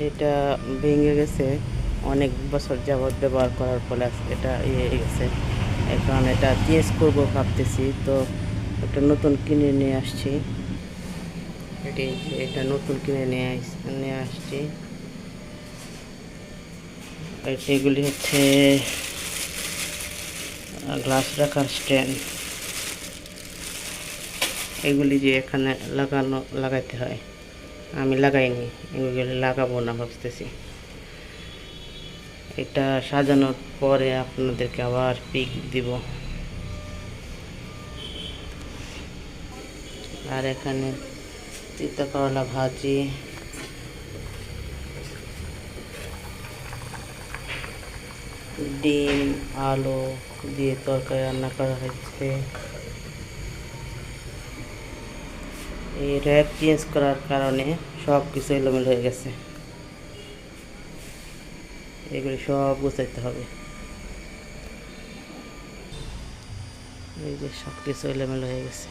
এটা ভেঙে গেছে, অনেক বছর যাবৎ ব্যবহার করার ফলে এটা ইয়ে হয়ে গেছে। এখন এটা চেঞ্জ করবো ভাবতেছি, তো একটা নতুন কিনে নিয়ে আসছি। এটা নতুন কিনে নিয়ে আসছি। এগুলি হচ্ছে গ্লাস রাখার স্ট্যান্ড। এগুলি যে এখানে লাগাইতে হয়, আমি লাগাইনি, এগুলি লাগাবো না ভাবতেছি। এটা সাজানোর পরে আপনাদেরকে আবার পিক দিব। আর এখানে তিতা করলা ভাজি, ডিম আলু দিয়ে তরকারি রান্না করা হয়েছে। এই র্যাক চেঞ্জ করার কারণে সব কিছু এলোমেলো হয়ে গেছে, এগুলি সব গুছাইতে হবে। এই যে সব কিছু এলোমেলো হয়ে গেছে।